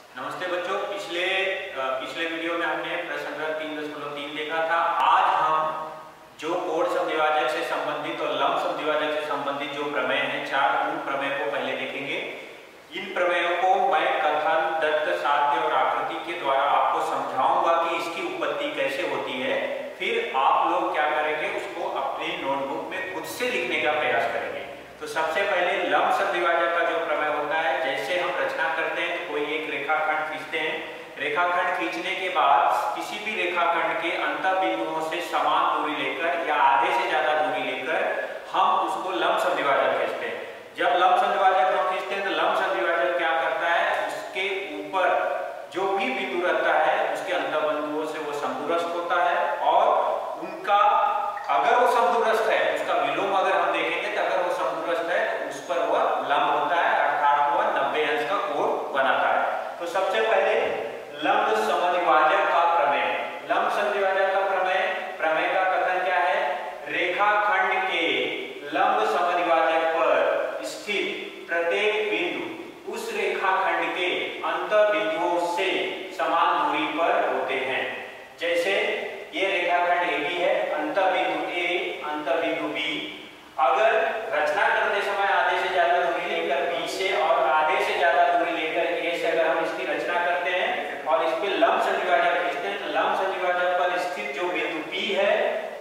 नमस्ते बच्चों, पिछले वीडियो में हमने प्रश्न 3.3 देखा था। आज हम जो कोड समद्विभाजक से संबंधित और लंब समद्विभाजक से संबंधित जो प्रमेय हैं, 4 उन प्रमेय को पहले देखेंगे। इन प्रमेयों को मैं कथन, दत्त, साध्य और आकृति के द्वारा आपको समझाऊंगा कि इसकी उत्पत्ति कैसे होती है। फिर आप लोग क्या करेंगे, उसको अपनी नोटबुक में खुद से लिखने का प्रयास करेंगे। तो सबसे पहले लंब समद्विभाजक का जो प्रमेय होता है, जैसे हम रचना करते हैं तो कोई एक रेखाखंड खींचते हैं। रेखाखंड खींचने के बाद किसी भी रेखाखंड के अंत बिंदुओं से समान दूरी लेकर या आधे से ज्यादा दूरी लेकर हम उसको लंब समद्विभाजक खींचते हैं। जब लंब समद्विभाजक हम खींचते हैं तो लंब समद्विभाजक क्या करता है, उसके ऊपर जो भी बिंदु रहता है उसके अंत बिंदुओं से वो समदूरस्थ होता है और उनका अगर वो समदूरस्थ है, उसका विलोम अगर हम देखेंगे तो अगर वो समदूरस्थ है तो उस पर वह लंब होता है, अर्थात वह 90 अंश का कोण बनाता है। तो सबसे पहले लंब समद्विभाजक का प्रमेय। लंब समद्विभाजक का प्रमेय का कथन क्या है, रेखाखंड के लंब समद्विभाजक पर स्थित प्रत्येक बिंदु उस रेखाखंड के अंत बिंदुओं से समान दूरी पर होते हैं। जैसे ये रेखाखंड AB है, अंत बिंदु A, अंत बिंदु B। अगर रचना करते समय आधे से ज्यादा दूरी लेकर B से और आधे से ज्यादा दूरी लेकर A से अगर हम इसकी रचना करते हैं और इस पे लंब समद्विभाजक खींचते हैं तो लंब समद्विभाजक पर स्थित जो बिंदु B है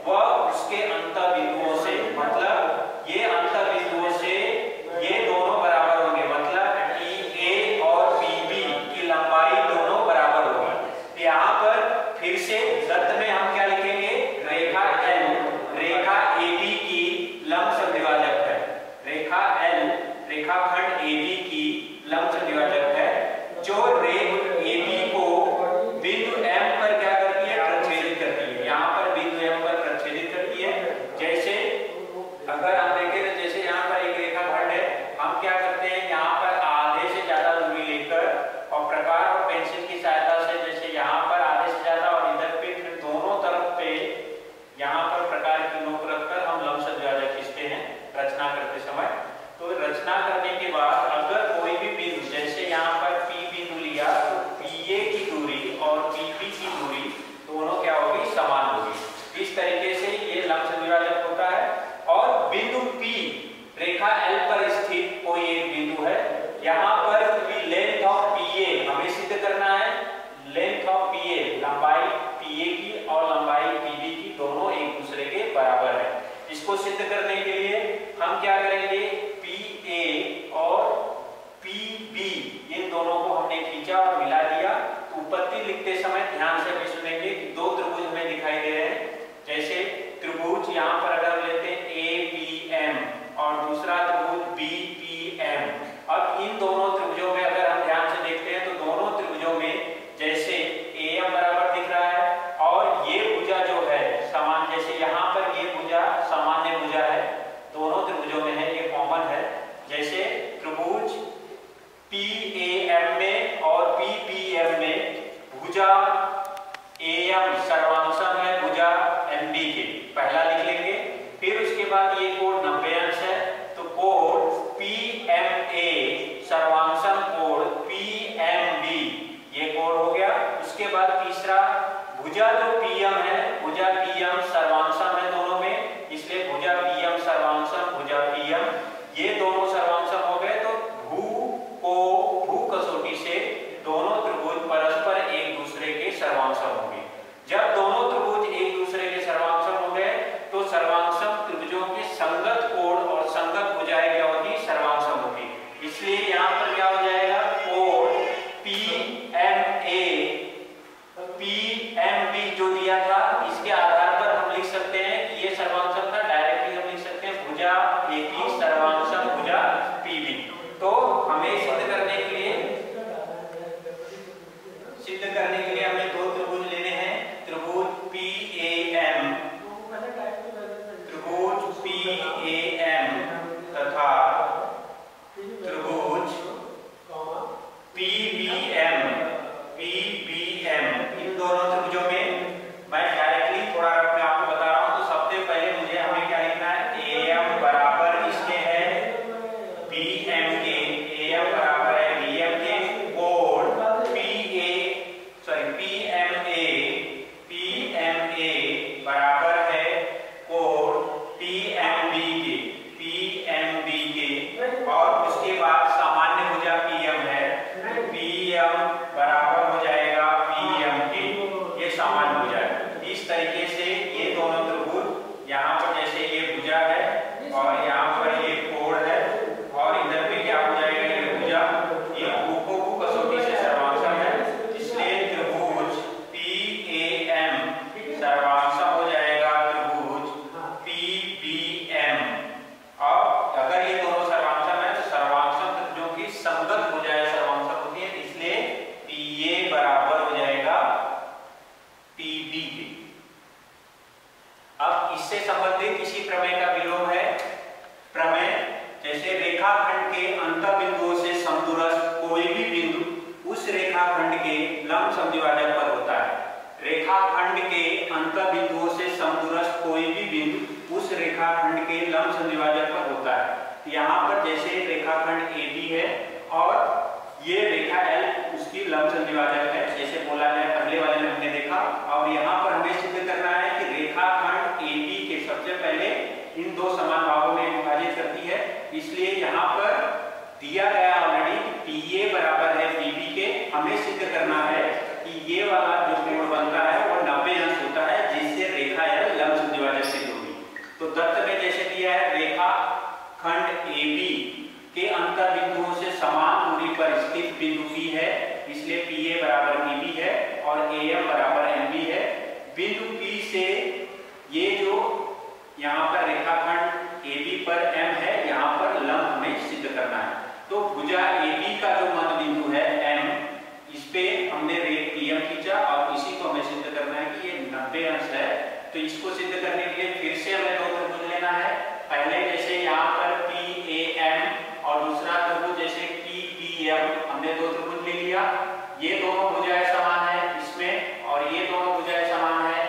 वह उसके अंत बिंदुओं से, मतलब ये अंत बिंदुओं से ये दोनों बराबर होंगे, मतलब PA और PB की लंबाई दोनों बराबर होगी। यहाँ पर फिर से दत्त में हम क्या लिखेंगे, रेखा L, रेखा AB की लंब समद्विभाजक है। रेखा L रेखाखंड AB की लंब समद्विभाजक है, जो रेखा AB को बिंदु M पर क्या करती है, प्रच्छेदित करती है। यहाँ पर बिंदु M पर प्रच्छेदित करती है। जैसे अगर हम देखें तो जैसे यहाँ पर एक रेखाखंड है, हम क्या करते हैं, यहाँ पर आधे से ज्यादा दूरी लेकर और प्रकार और पेंसिल की सहायता से, जैसे यहाँ पर आधे से ज्यादा और इधर पे फिर दोनों तरफ पे यहाँ पर प्रकार की नोक रखकर हम लंब समद्विभाजक खींचते हैं रचना करते समय। तो रचना करने के बाद अगर कोई भी बिंदु, जैसे यहाँ पर P बिंदु लिया तो PA की दूरी और PB की दूरी दोनों क्या होगी, समान होगी। इस तरीके से ये लंब समद्विभाजक होता है। और बिंदु P रेखा L पर स्थित कोई एक बिंदु है, यहाँ पर लेंथ ऑफ PA हमें सिद्ध करना है। लेंथ ऑफ PA, लंबाई PA की और लंबाई PB की दोनों एक दूसरे के बराबर है। इसको सिद्ध करने के लिए हम क्या करेंगे, PA और PB इन दोनों को हमने खींचा और मिला दिया। तो उत्पत्ति लिखते समय ध्यान से भी सुनेंगे कि 2 त्रिभुज हमें दिखाई दे रहे हैं। जैसे त्रिभुज यहाँ पर अगर लेते हैं APM और दूसरा त्रिभुज BPM। अब इन दोनों त्रिभुजों में अगर हम ध्यान से देखते हैं तो दोनों त्रिभुजों में जैसे AM बराबर दिख रहा है और ये भुजा जो है समान, जैसे यहाँ पर ये भुजा सामान्य भुजा है, दोनों त्रिभुजों में है, ये कॉमन है। जैसे त्रिभुज PAM में और PPM में भुजा AM सर्वांशम है भुजा MB के, पहला लिख लेंगे। फिर उसके बाद ये कोण 90 अंश है, तो कोण PMA सर्वांशम कोण PMB, ये कोण हो गया। उसके बाद तीसरा भुजा जो PM है, भुजा PM सर्वांशम है दोनों में, इसलिए भुजा PM सर्वांशम भुजा PM, ये दोनों सर्वांशम हो गए। तो भू कसौटी से दोनों त्रिभुज परस्पर एक दूसरे के सर्वांशम होंगे। जब दोनों त्रिभुज एक दूसरे के सर्वांशम हो गए तो सर्वांशम त्रिभुजों के संगत कोण और संगत भुजाएं क्या होती, सर्वांशम होगी। इसलिए यहाँ पर क्या हो जाएगा, कोण PMA PMB जो दिया था इसके आधार पर हम लिख सकते हैं कि ये सर्वांशम था। डायरेक्टली हम लिख सकते हैं भुजा AP सर्वांशम भुजा PB। तो हमें सिद्ध करने के लिए हमें 2 त्रिभुज लेने हैं, त्रिभुज PAM तथा त्रिभुज PBM। इन दोनों त्रिभुजों में मैं डायरेक्टली थोड़ा मैं आपको बता रहा हूं। तो सबसे पहले मुझे हमें क्या लिखना है, AM बराबर इसके है BM के, AM बराबर है BM के, कोण P PM बराबर हो जाएगा PM के, ये समान भुजा है। इस तरीके से ये दोनों त्रिभुज, यहाँ पर जैसे ये भुजा है और यहाँ पर ये कोण है और इधर पे क्या हो जाएगा, ये भुजा, ये हुबहू कसौटी से सर्वांशम है, इसलिए त्रिभुज PAM सर्वांशम हो जाएगा त्रिभुज PBM। और अगर ये दोनों सर्वांशम है तो सर्वांशम त्रिभुजों की संगत भुजाएं सर्वांशम होती है, इसलिए PA बराबर हो जाएगा PB के। अब इससे संबंधित इसी प्रमेय का विलोम है प्रमेय, जैसे रेखाखंड के अंतःबिंदुओं से समदूरस्थ कोई भी बिंदु उस रेखाखंड के लंब समद्विभाजक पर होता है। रेखाखंड के अंतःबिंदुओं से समदूरस्थ कोई भी बिंदु उस रेखाखंड के लंब समद्विभाजक पर होता है। यहाँ पर जैसे रेखाखंड AB है और ये रेखा L उसकी लंब समद्विभाजक है, जैसे बोला है पहले वाले में हमने देखा। और यहाँ पर हमें सिद्ध करना है कि रेखाखंड AB के सबसे पहले इन दो समान भागों में विभाजित करती है, इसलिए यहाँ पर दिया गया ऑलरेडी PA बराबर है PB के। हमें सिद्ध करना है कि ये वाला जो कोण बनता है वो 90 अंश होता है, जिससे रेखा L लंब समद्विभाजक सिद्ध होगी। तो दत्त में जैसे दिया है रेखाखंड AB के अंतःबिंदुओं से समान दूरी पर स्थित बिंदु P है, इसलिए PA बराबर PB है और AM बराबर MB है। बिंदु P से ये जो यहाँ पर रेखाखंड AB पर M है, यहाँ पर लंब हमें सिद्ध करना है। तो भुजा AB का जो मध्य बिंदु है M, इस पे हमने रेख PM खींचा और इसी को हमें सिद्ध करना है कि ये 90 अंश है। तो इसको सिद्ध करने के लिए फिर से हमें दो त्रिभुज लेना है। पहले जैसे यहाँ पर PAM और दूसरा त्रिभुज जैसे PBM, हमने दो त्रिभुज ले लिया। ये दोनों भुजाएं समान है इसमें और ये दोनों भुजाएं समान है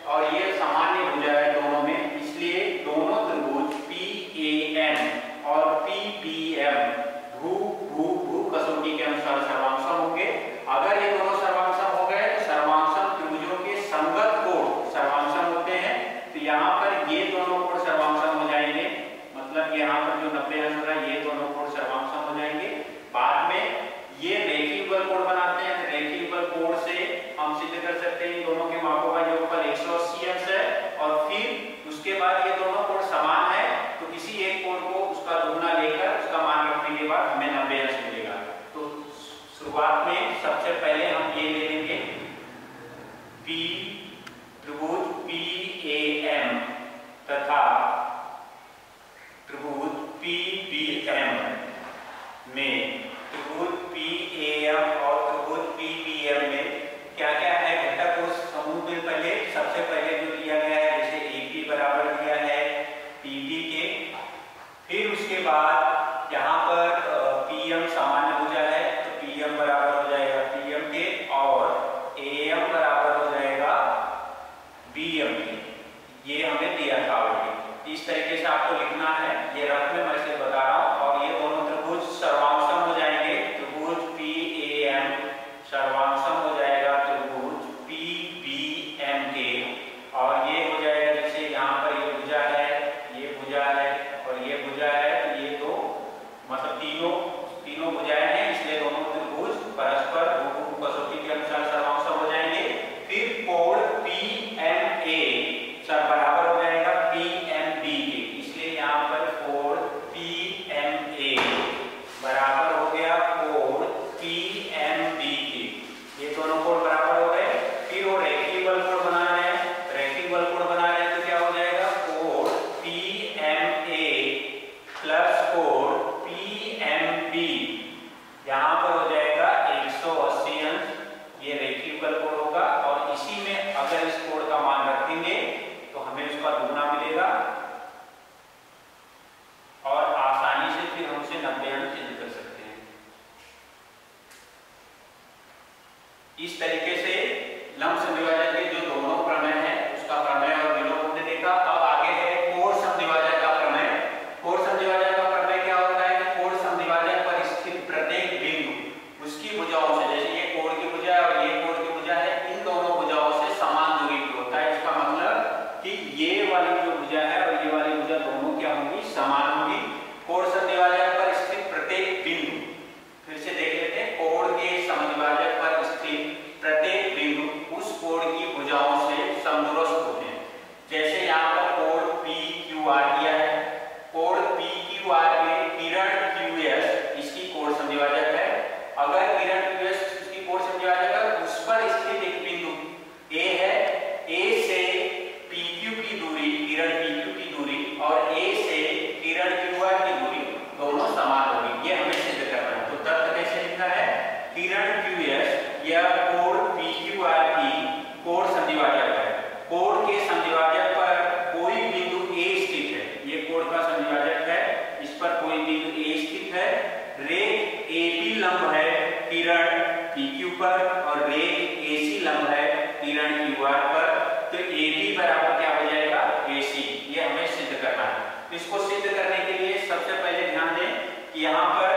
और ये सामान्य भुजा है दोनों में, इसलिए दोनों त्रिभुज PAM और PBM भू कसौटी के अनुसार सर्वांशम होंगे। अगर ये दोनों सर्वांशम हो गए तो सर्वांशम त्रिभुजों के संगत कोण सर्वांशम होते हैं। तो यहाँ पर ये दोनों कोण सर्वांशम हो जाएंगे, मतलब यहाँ पर जो 90 अंश हो रहा है ये दोनों कोण सर्वांशम हो जाएंगे। बाद में ये रेखीय बल कोण बनाते हैं, रेखीय बल कोण से हम सिद्ध कर सकते हैं इन दोनों के मापों का योगफल 180 अंश है। और फिर उसके बाद ये दोनों कोण समान है तो किसी एक कोण को उसका दुगना लेकर उसका मान रखने के बाद हमें 90 अंश मिलेगा। तो शुरुआत में सबसे पहले हम ये ले लेंगे त्रिभुज PAM तथा त्रिभुज PBM में, त्रिभुज PAM और त्रिभुज PBM में क्या क्या है घटक उस समूह में पहले सबसे पहले जो दिया गया है, जैसे AP बराबर दिया है PB के। फिर उसके बाद यहाँ पर PM सामान्य भुजा है तो PM बराबर हो जाएगा PM के और AM बराबर हो जाएगा BM के। ये हमें दिया था ऑलरेडी। इस तरीके से आपको लिखना है, ये रफ में मैं इसे बता रहा हूँ। और ये दोनों त्रिभुज सर्वांशम हो जाएंगे, त्रिभुज PAM सर्वांशम हो जाएगा त्रिभुज PBM के। और ये हो जाएगा जैसे यहाँ पर ये भुजा है, ये भुजा है और ये भुजा है, तो ये दो मतलब तीनों भुजाएं हैं, इसलिए दोनों त्रिभुज परस्पर भू कसौटी के अनुसार सर्वांशम हो जाएंगे। फिर कोण PMA सब बराबर हो जाएगा PMB के, इसलिए यहाँ पर कोण PMA बराबर हो गया कोण PMB के। ये दोनों कोण बराबर हो गए। फिर वो रेखीय बल कोण बना रहे हैं, रेखीय बल कोण बना रहे हैं तो क्या हो जाएगा कोण PMA प्लस कोण PMB, यहाँ पर हो जाएगा 180 अंश। ये रेखीय बल कोण होगा और इसी में अगर इस कोण का मान रखेंगे तो हमें उसका दुगना मिलेगा और आसानी से फिर हम उसे 90 अंश सिद्ध कर सकते हैं। इस तरीके से लंब समद्विभाजक के जो दोनों प्रमेय हैं उसका प्रमेय और विलोम हमने देखा। अब आगे है कोण समद्विभाजक का प्रमेय। कोण समद्विभाजक का प्रमेय क्या होता है कि कोण समद्विभाजक पर स्थित प्रत्येक बिंदु उसकी भुजाओं से, जैसे ये कोण की भुजा और ये कोण की भुजा है, इन दोनों भुजाओं से समान दूरी पर होता है। इसका मतलब कि ये वाली जो भुजा है और ये वाली भुजा दोनों क्या होंगी, समान होंगी। कोण समद्विभाजक पर स्थित प्रत्येक बिंदु, फिर से देख लेते हैं, कोण के समद्विभाजक यह कोण PQR की कोण संधिभाजक है। कोण के संधिभाजक पर कोई बिंदु A स्थित है, ये कोण का संधिभाजक है, इस पर कोई बिंदु A स्थित है। रेख AB लंब है किरण PQ पर और रेख AC लंब है किरण QR पर। तो AB बराबर क्या हो जाएगा, AC। ये हमें सिद्ध करना है। इसको सिद्ध करने के लिए सबसे पहले ध्यान दें कि यहाँ पर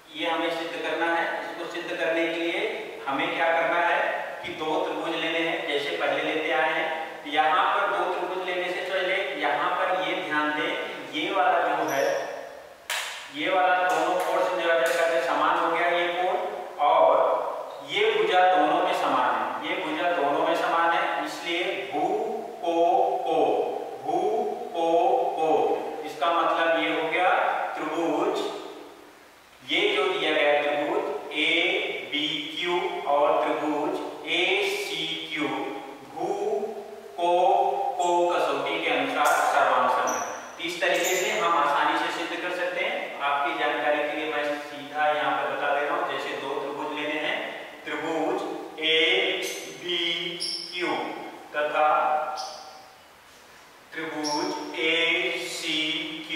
ये हमें सिद्ध करना है। इसको सिद्ध करने के लिए हमें क्या करना है कि दो त्रिभुज लेने हैं, जैसे पहले लेते आए हैं। यहाँ पर दो त्रिभुज लेने से पहले यहाँ पर ये ध्यान दें, ये वाला जो है, ये वाला दोनों कोण संधिभाजक का समान हो गया ये कोण, और ये भुजा दोनों में समान है, ये भुजा दोनों में समान है, इसलिए भू को भू को इसका मतलब ये हो गया त्रिभुज, ये जो दिया गया त्रिभुज ABQ और त्रिभुज ACQ भू को कसौटी के अनुसार सर्वांगसम है। इस तरीके से हम आसानी से सिद्ध कर सकते हैं। आपकी जानकारी के लिए मैं सीधा यहाँ पर बता दे रहा हूँ। जैसे दो त्रिभुज लेने हैं, त्रिभुज ABQ तथा त्रिभुज ACQ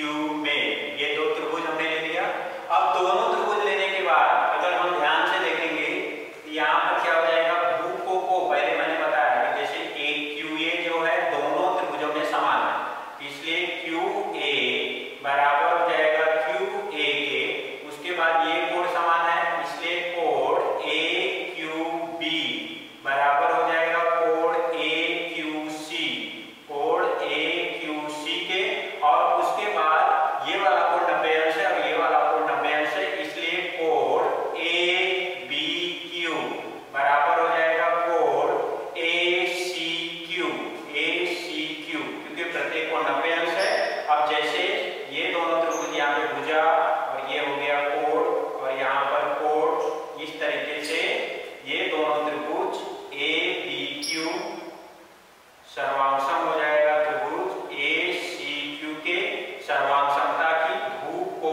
में, ये दो त्रिभुज हमने ले लिया। अब दोनों त्रिभुज लेने के बाद अगर हम ध्यान से देखेंगे तो यहाँ पर क्या हो जाएगा, भू को पहले मैंने बताया कि जैसे QA जो है दोनों त्रिभुजों में समान है, इसलिए QA बराबर हो जाएगा QA के, उसके बाद ये कोण समान है, इसलिए कोण AQB बराबर हो जाएगा कोण AQC, कोण AQC के, और उसके बाद ये वाला कोण 90 अंश है और ये वाला कोण 90 अंश है, इसलिए कोण ABQ बराबर हो जाएगा कोण ACQ, क्योंकि प्रत्येक कोण 90 अंश है। अब जैसे ये दोनों त्रिभुज, यहाँ पे भुजा और ये हो गया कोण और यहाँ पर कोण, इस तरीके से ये दोनों त्रिभुज ABQ सर्वांगसम हो जाएगा त्रिभुज ACQ के सर्वांग समता की भू को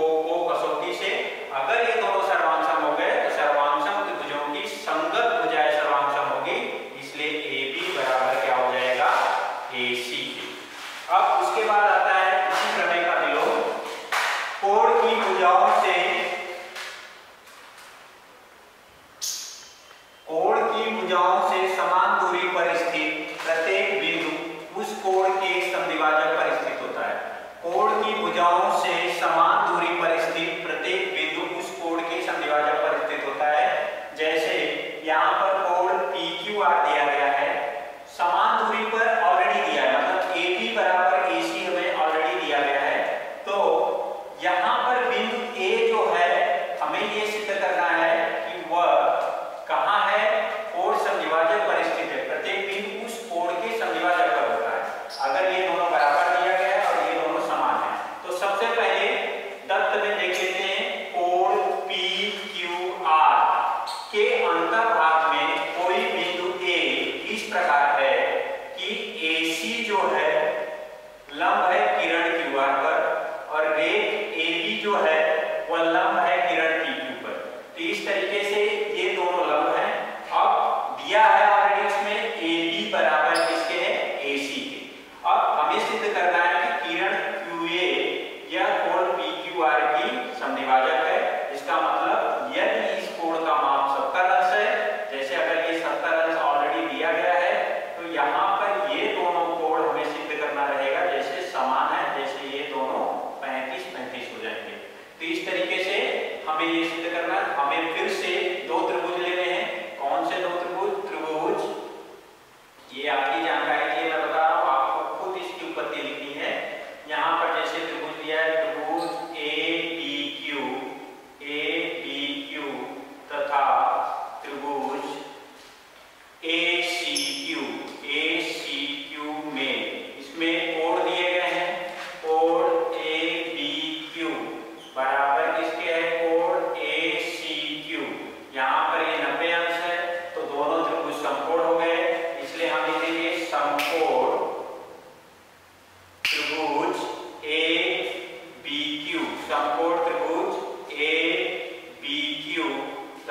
कसौटी से। अगर ये दोनों सर्वांगसम हो गए तो सर्वांगसम त्रिभुजों की संगत भुजाएं सर्वांगसम होगी, इसलिए AB बराबर क्या हो जाएगा, AC। अब उसके बाद आता है इसी प्रमेय का विलोम, कोण की भुजाओं से समान दूरी पर स्थित प्रत्येक बिंदु उस कोण के संधिभाजक पर स्थित होता है। कोण की भुजाओं से समान दूरी पर स्थित प्रत्येक बिंदु उस कोण के संधिभाजक पर स्थित होता है। जैसे यहाँ पर कोण PQR दिया गया है, समान दूरी पर ऑलरेडी दिया है, मतलब AB बराबर AC हमें ऑलरेडी दिया गया है। तो यहाँ पर बिंदु A जो है, हमें ये सिद्ध करना है कि वह कहाँ है, कोण संधिभाजक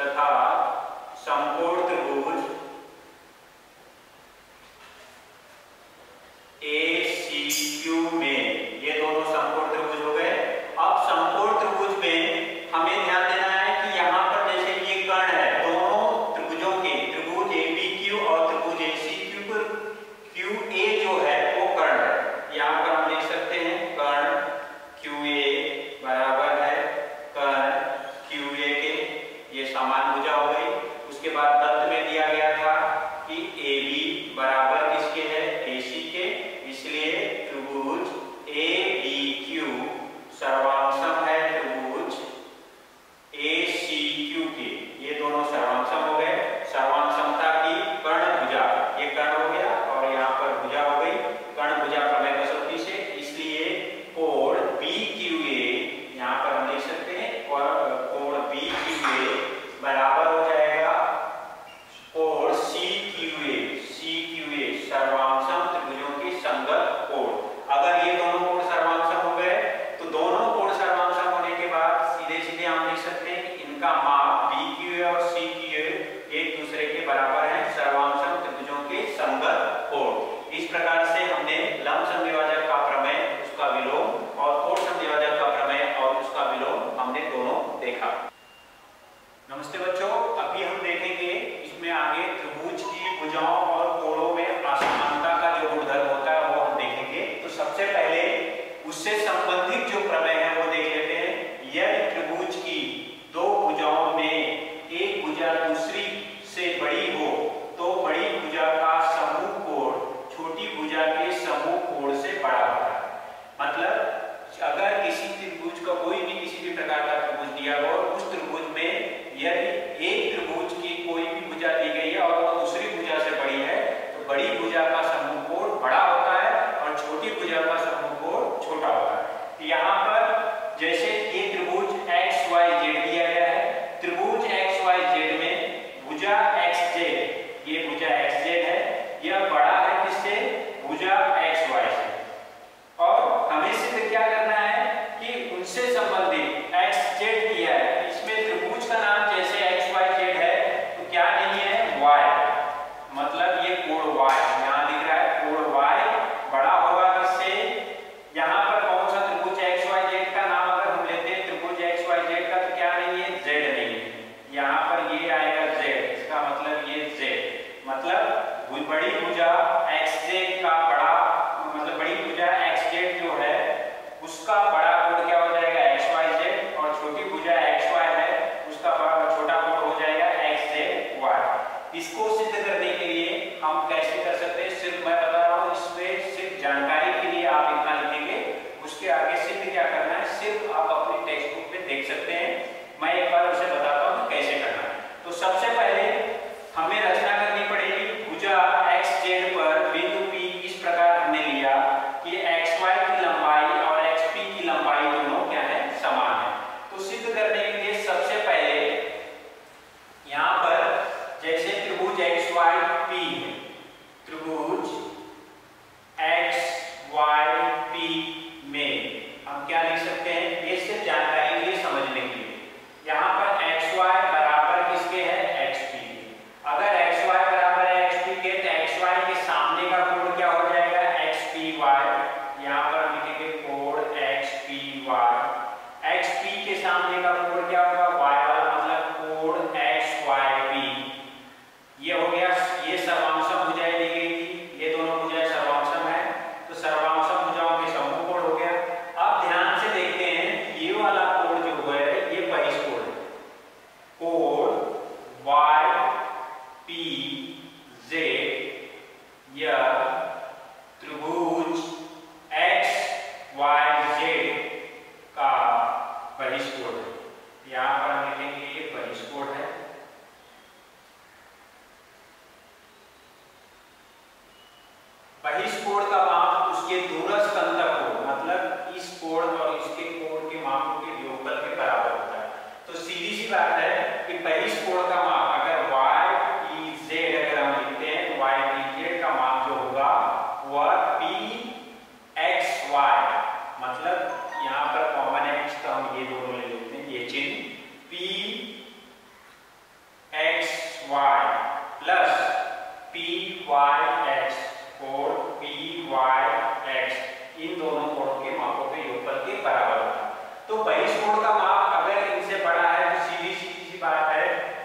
तथा समकोण त्रिभुज ACQ में, ये दोनों समकोण त्रिभुज हो गए। अब समकोण त्रिभुज में हमें ध्यान देना है कि यहाँ पर जैसे ये कर्ण है, दोनों त्रिभुजों के, त्रिभुज APQ और त्रिभुज ACQ पर QA जो है वो कर्ण है। यहाँ पर हम देख सकते हैं कर्ण QA बराबर है कर्ण QA के, ये समान भुजा हो गई। उसके बाद दत्त में दिया गया था कि AB बराबर किसके है, AC के, इसलिए त्रिभुज ABQ सर्वांशम है त्रिभुज ACQ के, ये दोनों सर्वांशम हो गए। सर्वांशमता की कर्ण भुजा, ये कर्ण हो गया और यहाँ पर भुजा हो गई कर्ण भुजा प्रमेय कसौटी से, इसलिए कोण BQA, यहाँ पर हम देख सकते हैं कोण BQA बराबर हो जाएगा कोण CQA सर्वांशम त्रिभुजों के संगत कोण। अगर ये दोनों कोण सर्वांशम हो गए तो दोनों कोण सर्वांशम होने के बाद सीधे सीधे हम लिख सकते हैं कि इनका माप BQA और CQA एक दूसरे के बराबर है, सर्वांशम त्रिभुजों के संगत कोण। इस प्रकार से हमने लंब समद्विभाजक का प्रमेय, उसका विलोम और कोण समद्विभाजक का प्रमेय और उसका विलोम हमने दोनों देखा। नमस्ते बच्चों, अभी हम देखेंगे इसमें आगे त्रिभुज की भुजाओं और कोणों में असमानता का जो गुणधर्म होता है वो हम देखेंगे। तो सबसे पहले उससे संबंधित जो प्रमेय है वो देख लेते हैं। यदि त्रिभुज की दो भुजाओं में एक भुजा दूसरी से बड़ी हो तो बड़ी भुजा का समूह कोण छोटी भुजा के समूह कोण से बड़ा होता है। मतलब अगर किसी त्रिभुज का कोई भी किसी भी प्रकार का त्रिभुज दिया हो, उस त्रिभुज में यदि एक त्रिभुज की कोई भी भुजा दी गई है और वो दूसरी भुजा से बड़ी है तो बड़ी भुजा का समूह कोण बड़ा होता है और छोटी भुजा का समूह कोण छोटा होता है। यहाँ पर जैसे ये त्रिभुज XYZ दिया गया है, त्रिभुज XYZ में भुजा XZ, ये भुजा XZ है, यह बड़ा है किससे, भुजा XY से। और हमें सिद्ध क्या करना है कि उनसे संबंधित XZ दिया है, इसमें त्रिभुज का नाम जैसे XYZ है तो क्या नहीं है, Y, मतलब ये कोण Y यहाँ दिख रहा है, कोण Y बड़ा होगा किससे, यहाँ पर कौन सा त्रिभुज XYZ का नाम अगर हम लेते हैं त्रिभुज XYZ का तो क्या नहीं है, Z नहीं है, यहाँ पर ये आएगा Z, इसका मतलब ये Z, मतलब बड़ी भुजा XZ का बड़ा, मतलब बड़ी भुजा XZ जो है उसका बड़ा कोण क्या हो जाएगा, XYZ, और छोटी भुजा XY है उसका छोटा कोण हो जाएगा XZY। इसको सिद्ध करने के लिए हम कैसे कर सकते हैं, सिर्फ मैं बता रहा हूँ, इसमें सिर्फ जानकारी के लिए आप इतना लिखेंगे, उसके आगे सिद्ध क्या करना है सिर्फ आप अपनी टेक्स्ट बुक में देख सकते हैं। मैं एक बार उसे बताता हूँ कैसे करना है। तो सबसे पहले हमें रचना करनी पड़ेगी। भुजा XZ पर बिंदु P इस प्रकार हमने लिया कि XY की लंबाई और XP की लंबाई दोनों क्या है, समान है। तो सिद्ध करने के लिए सबसे पहले यहाँ पर जैसे त्रिभुज XYP है, त्रिभुज XYP में हम क्या लिख सकते हैं, ये सिर्फ जानकारी के लिए समझने के लिए। यहाँ पर XY बराबर किसके है, XP के। अगर XY बराबर है XP के तो XY के सामने का कोण क्या हो जाएगा, XPY, यहाँ पर हम लिखेंगे कोण XPY। XP के सामने का कोण क्या होगा, Y वाला, मतलब कोण XYP। ये हो गया, ये सर्वांशम भुजाएं दी गई थी, ये दोनों भुजाएं सर्वांशम है तो सर्वांशम भुजाओं के समूह कोण हो गया। अब ध्यान से देखते हैं, ये वाला कोण जो है ये बहिष्कोण है, कोण YPZ यह त्रिभुज XYZ का बहिष्कोण है। यहाँ पर हम लिखेंगे ये बहिष्कोण है। बहिष्कोण का माप उसके दूरस्थ अंतर कोण, मतलब इस कोण और इसके कोण के मापों के योगफल के बराबर होता है। तो सीधी सी बात है कि बहिष्कोण का माप अगर YPZ अगर हम लिखते हैं तो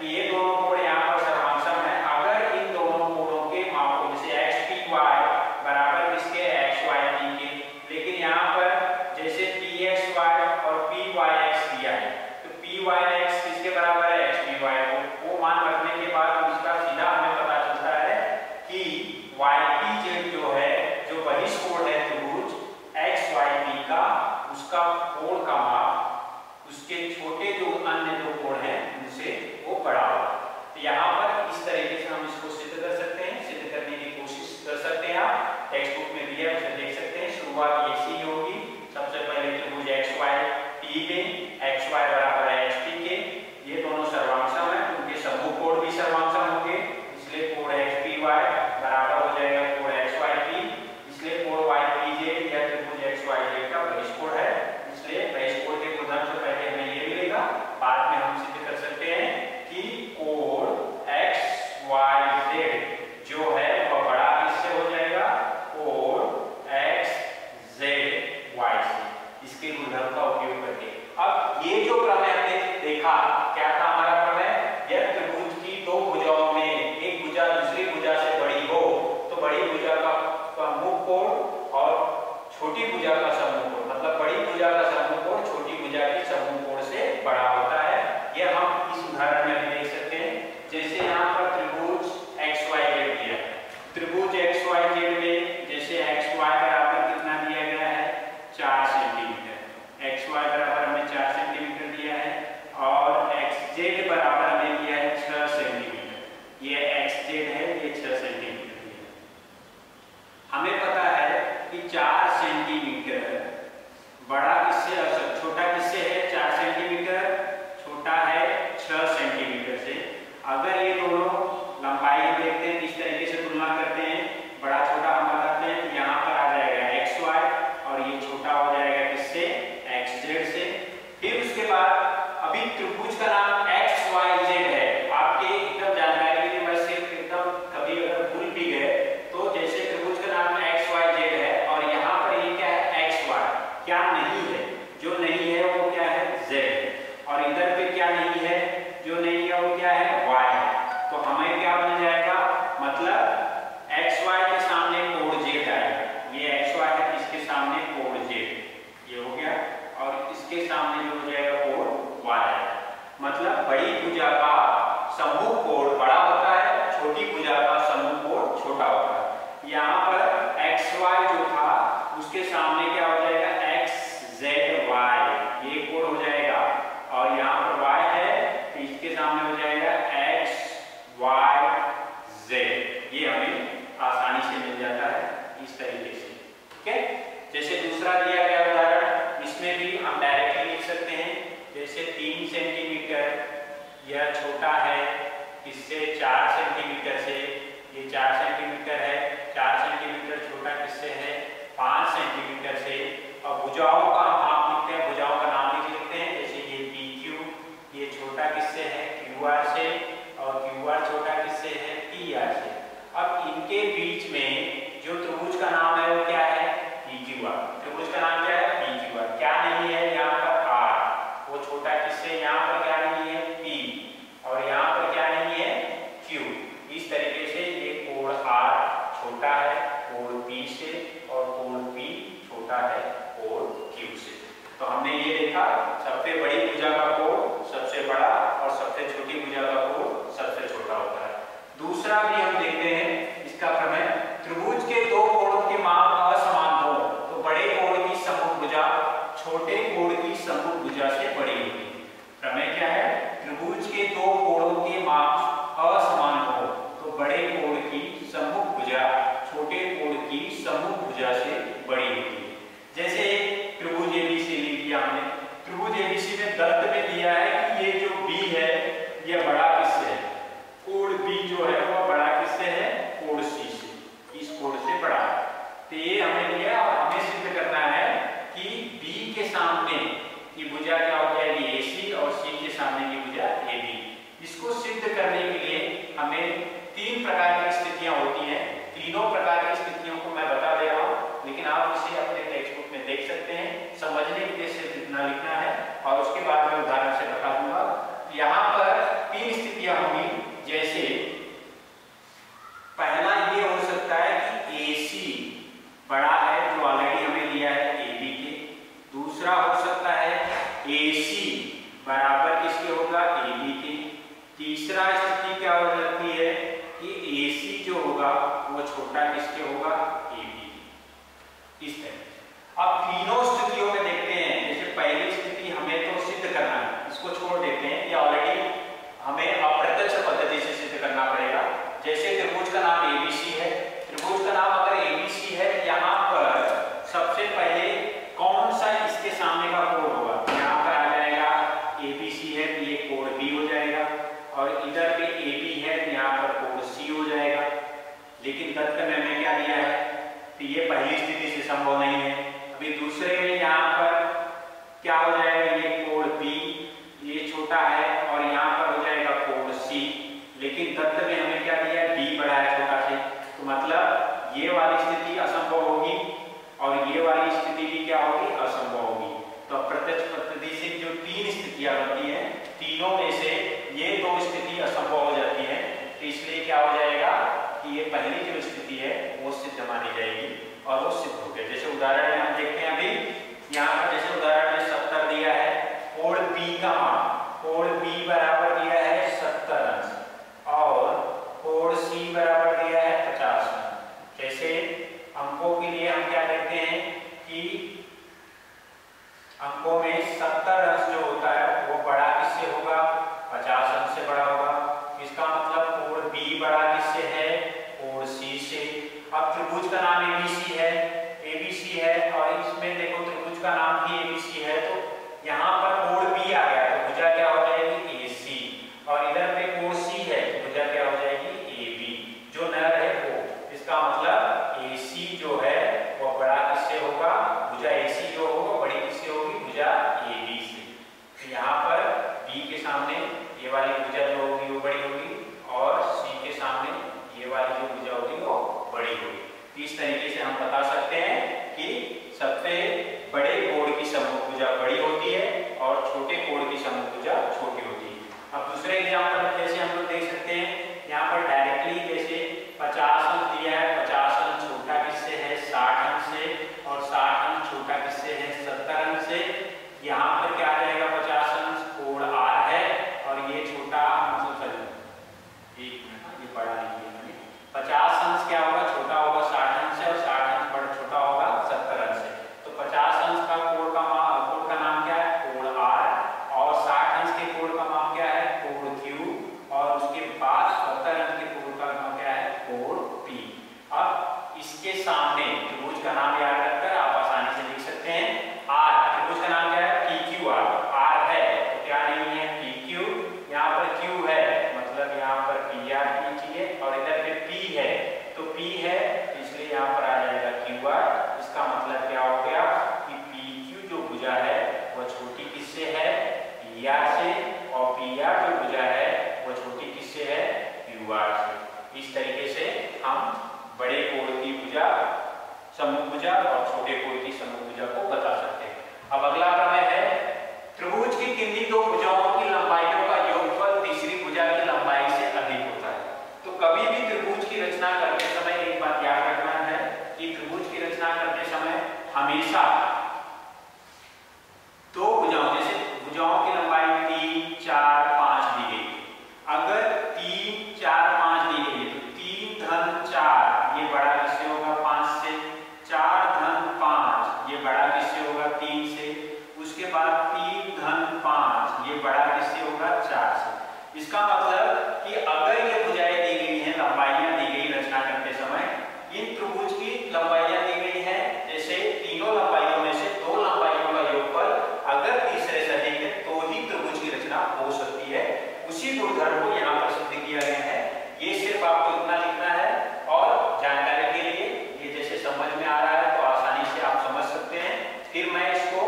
कि ये दोनों कोण यहाँ पर सर्वांगसम है अगर इन दोनों कोणों के मापों जैसे एक्स पी वाई बराबर किसके एक्स वाई पी के, लेकिन यहाँ पर जैसे पी एक्स वाई और पी वाई एक्स दिया है तो पी वाई एक्स किसके बराबर है एक्स पी वाई को, वो मान रखने के बाद इसका सीधा हमें पता चलता है कि वाई पी जेड जो है जो बहिष्कोण है त्रिभुज एक्स वाई पी का उसका कोण का माप उसके छोटे जो अन्य दो कोण हैं उनसे वो बड़ा होगा। तो यहाँ पर इस तरीके से हम इसको सिद्ध कर सकते हैं, सिद्ध करने की कोशिश कर सकते हैं। आप टेक्स्ट बुक में दिया है उसे देख सकते हैं। शुरुआत ऐसी ही होगी, सबसे पहले त्रिभुज एक्स वाई पी में एक्स वाई बराबर है एक्स पी के, ये दोनों सर्वांगसम है, उनके समूह कोण भी सर्वांगसम होंगे, इसलिए कोण एक्स पी वाई बराबर हो जाएगा कोण एक्स वाई पी, इसलिए कोण वाई पी जेड या त्रिभुज एक्स वाई जेड का बहिष्कोण है, इसलिए बहिष्कोण के गुणधर्म से पहले हमें ये मिलेगा, बाद में हम सिद्ध कर सकते हैं कि कोण एक्स वाई जेड जो है वह बड़ा किससे हो जाएगा कोण एक्स जेड वाई से, इसके गुणधर्म का उपयोग करके। अब ये जो प्रमेय हमने देखा क्या था हमारा प्रमेय, यह त्रिभुज की दो भुजाओं में एक भुजा दूसरी भुजा से बड़ी हो तो बड़ी भुजा का मुख कोण और छोटी भुजा का समूह कोण, मतलब बड़ी भुजा का समूह कोण छोटी भुजा की समूह कोण से बड़ा होता है। यह हम इस उदाहरण में भी देख सकते हैं, जैसे यहाँ पर त्रिभुज एक्स वाई जेड दिया है, त्रिभुज एक्स वाई जेड में जैसे एक्स वाई बराबर कितना दिया गया है 4 सेंटीमीटर, एक्स वाई बराबर हमें 4 सेंटीमीटर दिया है और एक्स जेड बराबर हमें दिया है 6 सेंटीमीटर, ये एक्स जेड है ये 6 सेंटीमीटर दिया है। हमें पता है कि 4 सेंटीमीटर बड़ा किससे और छोटा किससे है, 4 सेंटीमीटर छोटा है 6 सेंटीमीटर से। अगर ये दोनों लंबाई देखते हैं इस तरीके से तुलना करते हैं, बड़ा छोटा हम बताते हैं तो यहाँ पर आ जाएगा एक्स वाई और ये छोटा हो जाएगा किससे एक्स जेड से। फिर उसके बाद अभी त्रिभुज का नाम एक्स वाई जेड है, आपके एकदम जानकारी के लिए मैं सिर्फ एकदम कभी अगर भूल भी गए तो जैसे त्रिभुज का नाम एक्स वाई जेड है और यहाँ पर ये क्या है एक्स वाई, क्या नहीं है, जो नहीं है वो क्या है जेड, और इधर पे क्या नहीं है, जो नहीं है वो क्या है वाई है। तो हमें क्या बन जाएगा, मतलब एक्स वाई के सामने कोण जेड आएगा, ये एक्स वाई है इसके सामने कोण जेड ये हो गया और इसके सामने जो हो जाएगा कोण वाई है, मतलब बड़ी भुजा का समूह कोण बड़ा होता है, छोटी भुजा का समूह कोण छोटा होता है। यहाँ पर एक्स वाई जो था उसके सामने क्या हो जाएगा एक्स जेड वाई, ये कोण हो जाएगा और यहाँ पर वाई है तो इसके सामने हो जाएगा एक्स वाई जेड, ये हमें आसानी से मिल जाता है इस तरीके से। ठीक है, जैसे दूसरा दिया गया उदाहरण इसमें भी हम डायरेक्टली लिख सकते हैं, जैसे 3 सेंटीमीटर यह छोटा है इससे 4 सेंटीमीटर से, ये 4 सेंटीमीटर है, 4 सेंटीमीटर छोटा किससे है 5 सेंटीमीटर से। और भुजाओं का हम नाम लिखते हैं, भुजाओं का नाम लिख लेते हैं, जैसे ये पी क्यू, ये छोटा किससे है क्यू आर से और क्यू आर छोटा किससे है पी आर से। अब इनके बीच में जो त्रिभुज का नाम है वो क्या है पी क्यू आर, त्रिभुज का नाम क्या है पी क्यू आर, क्या नहीं है यहाँ पर आर, वो छोटा किससे यहाँ पर क्या नहीं है पी और यहाँ पर क्या नहीं है क्यू। इस तरीके से ये कोण आर छोटा है कोण पी से और कोण पी छोटा है कोण क्यू से। तो हमने ये देखा सबसे बड़ी भुजा का कोण सबसे बड़ा और सबसे छोटी भुजा का कोण सबसे छोटा होता है। दूसरा भी हम देखते हैं इसका प्रमेय, त्रिभुज के दो कोणों के माप असमान हो तो बड़े कोण की समूह भुजा छोटे कोण की समूह भुजा से बड़ी होगी। प्रमेय क्या है, त्रिभुज के दो कोणों के माप असमान हो तो बड़े कोण की समूह भुजा छोटे कोण की समूह भुजा से बड़ी होगी। जैसे त्रिभुज एबीसी लिया हमने, त्रिभुज एबीसी में दत्त में दिया है कि ये जो बी है यह बड़ा किससे है, कोण बी जो है वह बड़ा किससे है कोण सी से, इस कोण से बड़ा है। तो ये हमें दिया और हमें सिद्ध करना है कि बी के सामने की भुजा क्या हो जाएगी एसी और सी के सामने की भुजा एबी। इसको सिद्ध करने के लिए हमें 3 प्रकार की स्थितियां होती हैं, तीनों प्रकार की स्थितियों को मैं बता दे रहा हूं, लेकिन आप इसे अपने टेक्स्ट बुक में देख सकते हैं, समझने के लिए सिर्फ इतना लिखना है और उसके बाद मैं उदाहरण से बता दूंगा। यहाँ पर 3 स्थितियां तीसरा स्थिति क्या हो जाती है कि AC जो होगा वो छोटा किसके होगा, AB। इस तरह अब तीनों स्थितियों में देखते हैं। जैसे पहली स्थिति हमें तो सिद्ध करना है, इसको छोड़ देते हैं, ये ऑलरेडी हमें अप्रत्यक्ष पद्धति से सिद्ध करना पड़ेगा। जैसे त्रिभुज का नाम ABC है, त्रिभुज का नाम अगर ABC है, यहाँ पर सबसे पहले कौन सा इसके सामने का कोण होगा, यहाँ पर आ जाएगा ABC है तो ये कोण B हो जाएगा, और इधर पे AB है तो यहाँ पर कोण C हो जाएगा। लेकिन तत्व में हमें क्या दिया है, तो ये पहली स्थिति से संभव नहीं है। अभी दूसरे में यहाँ पर क्या हो जाएगा, ये कोण B, ये छोटा है, और यहाँ पर हो जाएगा कोण C। लेकिन तत्व में हमें क्या दिया है, D बड़ा है छोटा से, तो मतलब ये वाली स्थिति असंभव होगी और ये वाली स्थिति भी क्या होगी, असंभव होगी। तो प्रत्यक्ष पद्धति से जो तीन स्थितियां बनती हैं, तीनों में से ये दो स्थिति असंभव हो जाती है। तो इसलिए क्या हो जाएगा कि ये पहली जो स्थिति है वो सिद्ध मानी जाएगी और वो सिद्ध हो गया। जैसे उदाहरण में हम देखते हैं, अभी यहाँ पर जैसे उदाहरण में 70 दिया है, कोण B का मान, कोण B बराबर दिया है 70 अंश और कोण C बराबर दिया है 50 अंश। जैसे अंकों के लिए हम क्या कहते हैं कि अंकों में 70 अंश जो होता है वो बड़ा किससे होगा, 50 अंश से बड़ा होगा। इसका मतलब कोण B बड़ा किससे है, कोण C से। अब त्रिभुज का नाम ABC है और इसमें देखो त्रिभुज का नाम भी ABC है, तो यहाँ पर कोण B आ गया तो भुजा क्या हो जाएगी, AC, और इधर पे कोण C है तो भुजा क्या हो जाएगी, AB, जो नर है वो। इसका मतलब AC जो है वो बड़ा किससे होगा, भुजा AC जो होगा बड़ी किससे होगी, भुजा AB से। तो यहाँ पर B के सामने ये वाली भुजा जो होगी वो बड़ी होगी और C के सामने ये वाली जो भुजा होगी वो बड़ी होगी। इस तरीके से हम बता सकते हैं कि सबसे बड़े कोण की समभुजा बड़ी होती है और छोटे कोण की समभुजा छोटी होती है। अब दूसरे एग्जांपल में जैसे हम लोग देख सकते हैं, यहाँ पर डायरेक्टली जैसे 50 अंश दिया है, 50 अंश छोटा किससे है, 60 अंश से, और 60 अंश छोटा किससे है, 70 अंश से। यहाँ पर क्या आ जाएगा, 50 अंश कोण R है और ये छोटा मतलब एक मिनट, ये बड़ा नहीं है, 50 अंश क्या होगा, छोटा होगा 60 अंश से, और 60 अंश बड़ा छोटा होगा 70 अंश से। तो 50 अंश का कोण का नाम क्या है, कोण R, और 60 अंश के कोण का नाम क्या है, कोण Q, और उसके बाद 70 अंश के कोण का नाम क्या है, कोण P। अब इसके सामने त्रिभुज का नाम याद रखकर आप आसानी से लिख सकते हैं, R, त्रिभुज का नाम क्या है, PQR, R है तो क्या नहीं है, PQ, यहाँ पर Q है मतलब यहाँ पर PR कीजिए, और इधर पे P है तो P है इसलिए यहाँ पर आ जाएगा QR। इसका मतलब क्या हो गया कि PQ जो भुजा है वो छोटी किससे है, PR से, और PR जो भुजा है वो छोटी किससे है, QR से। इस तरीके से हम बड़े कोण की भुजा समभुजा और छोटे कोण की समभुजा को बता सकते हैं। अब अगला प्रमेय है, त्रिभुज की किन्हीं दो भुजाओं की लंबाइयों का योगफल तीसरी भुजा की लंबाई से अधिक होता है। तो कभी भी त्रिभुज की रचना करते समय एक बात याद रखना है कि त्रिभुज की रचना करते समय हमेशा दो भुजाओं, जैसे भुजाओं की लंबाई 3, 4, 5 दी गई, अगर 3, 4, 5 दी गई तो 3 धन 4 ये बड़ा किससे होगा, 5 से, 4 धन 5 ये बड़ा किससे होगा, 3 से, उसके बाद 3 धन 5 ये बड़ा किससे होगा, 4 से। इसका मतलब कि अगर ये भुजाएं दी गई हैं, लंबाइयां दी गई रचना करते समय, इन त्रिभुज की लंबाइयां दी गई हैं, जैसे तीनों लंबाइयों में से दो लंबाइयों का योगफल अगर तीसरे से अधिक है तो ही त्रिभुज की रचना हो सकती है। उसी गुणधर्म को यहाँ पर सिद्ध किया गया है। ये सिर्फ आपको इतना लिखना है, और जानकारी के लिए ये जैसे समझ में आ रहा है तो आसानी से आप समझ सकते हैं। फिर मैं इसको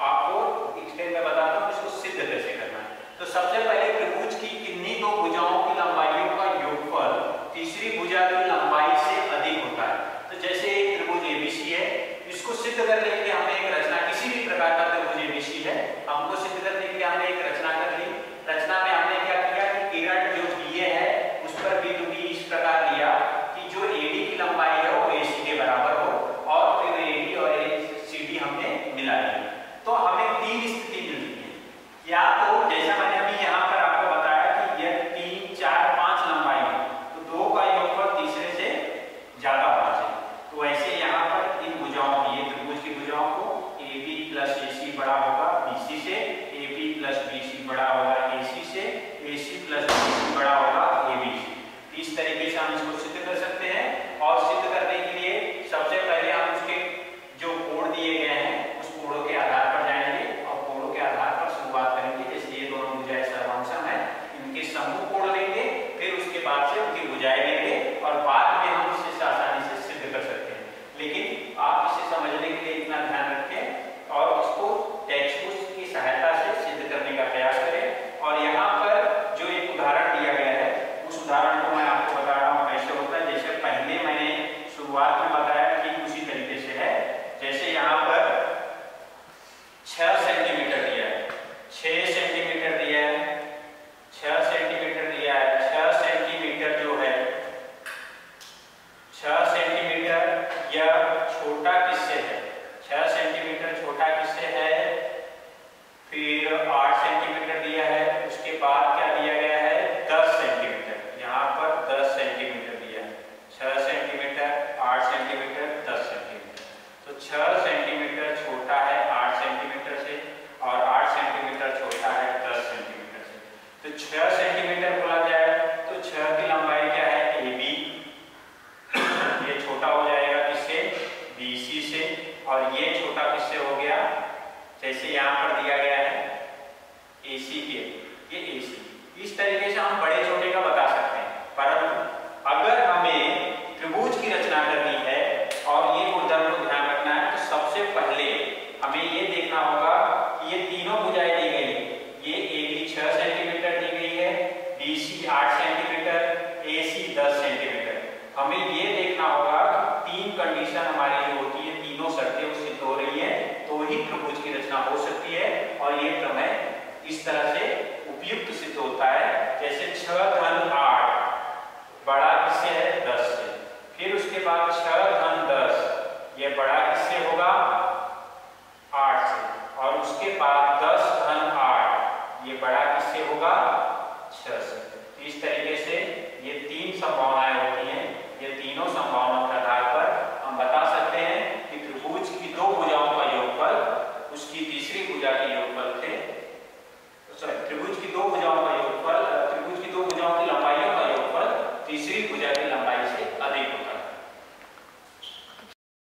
आपको एक्सटेंड में बताता हूँ इसको सिद्ध कैसे करना है। तो सबसे पहले त्रिभुज की किन्हीं दो भुजाओं की लंबाइयों का योगफल तीसरी भुजा की लंबाई से अधिक होता है। तो जैसे एक त्रिभुज ABC है, इसको सिद्ध करने के लिए हमने एक रचना, किसी भी प्रकार का त्रिभुज ABC है, हमको सिद्ध करने के लिए हमने एक रचना कर ली। रचना में हमने क्या किया कि किरण जो BA है उस पर बिंदु B इस प्रकार लिया कि जो AD की लंबाई है वो AC के बराबर हो, और फिर AD और CD हमने मिला लिया। तो हमें तीन स्थिति मिलती है, या तो जैसा मैंने अभी यहाँ पर आपको बताया कि यह बड़ा होगा AB से। इस तरीके से हम इसको सिद्ध कर सकते हैं। और सिद्ध करने के लिए सबसे पहले हम उसके जो कोण दिए गए हैं उस कोणों के आधार पर जाएंगे और कोणों के आधार पर शुरुआत करेंगे। जैसे ये दोनों भुजाएं सर्वांशम है, इनके समूह कोण लेंगे, फिर उसके बाद से उनकी भुजाएं लेंगे और बाद में हम इसे आसानी से सिद्ध कर सकते हैं। लेकिन आप इसे समझने के लिए इतना ध्यान रखें और इसको टेक्स्ट बुक की सहायता से सिद्ध करने का प्रयास करें। और यहाँ पर जो एक उदाहरण दिया गया है उस उदाहरण को मैं आपको बता रहा हूँ कैसे होता है। जैसे पहले मैंने शुरुआत में बताया कि उसी तरीके से है। जैसे यहाँ पर 6 सेंटीमीटर दिया है, 6 सेंटीमीटर दिया है, 6 सेंटीमीटर दिया है। 6 सेंटीमीटर जो है 6 सेंटीमीटर यह छोटा किससे है? 6 सेंटीमीटर छोटा किससे है? फिर 8 सेंटीमीटर दिया है। उसके बाद क्या दिया गया है? 10 सेंटीमीटर। यहाँ पर 10 सेंटीमीटर दिया है। 6 सेंटीमीटर, 8 सेंटीमीटर, 10 सेंटीमीटर। तो 6 सेंटीमीटर छोटा है 8 सेंटीमीटर से और 8 सेंटीमीटर छोटा है 10 सेंटीमीटर से। तो 6 सेंटीमीटर बोला जाए तो 6 की लंबाई क्या है? AB। ये छोटा हो जाएगा किससे? BC से। और ये छोटा किससे हो गया? जैसे यहाँ पर दिया गया है AC के, ये AC। इस तरीके से हम बड़े छोटे का बता सकते हैं। परंतु अगर हमें त्रिभुज की रचना करनी है और ये गुणधर्म को ध्यान रखना है तो सबसे पहले हमें ये देखना होगा कि ये तीनों भुजाएं दी गई है। ये AB 6 सेंटीमीटर दी गई है, BC 8 सेंटीमीटर, AC 10 सेंटीमीटर। हमें ये देखना होगा कि तीन कंडीशन हमारी जो होती है, तीनों शर्तें वो सिद्ध हो रही है तो ही त्रिभुज की रचना हो सकती है। और ये प्रमेय इस तरह से उपयुक्त सिद्ध होता है। जैसे 6 धन 8 बड़ा किससे है? 10 से। फिर उसके बाद 6 धन 10 ये बड़ा किससे होगा? 8 से। और उसके बाद 10 धन 8 ये बड़ा किससे होगा? 6 से। तो इस तरीके से ये तीन संभावनाएं होती हैं। ये तीनों संभावनाएं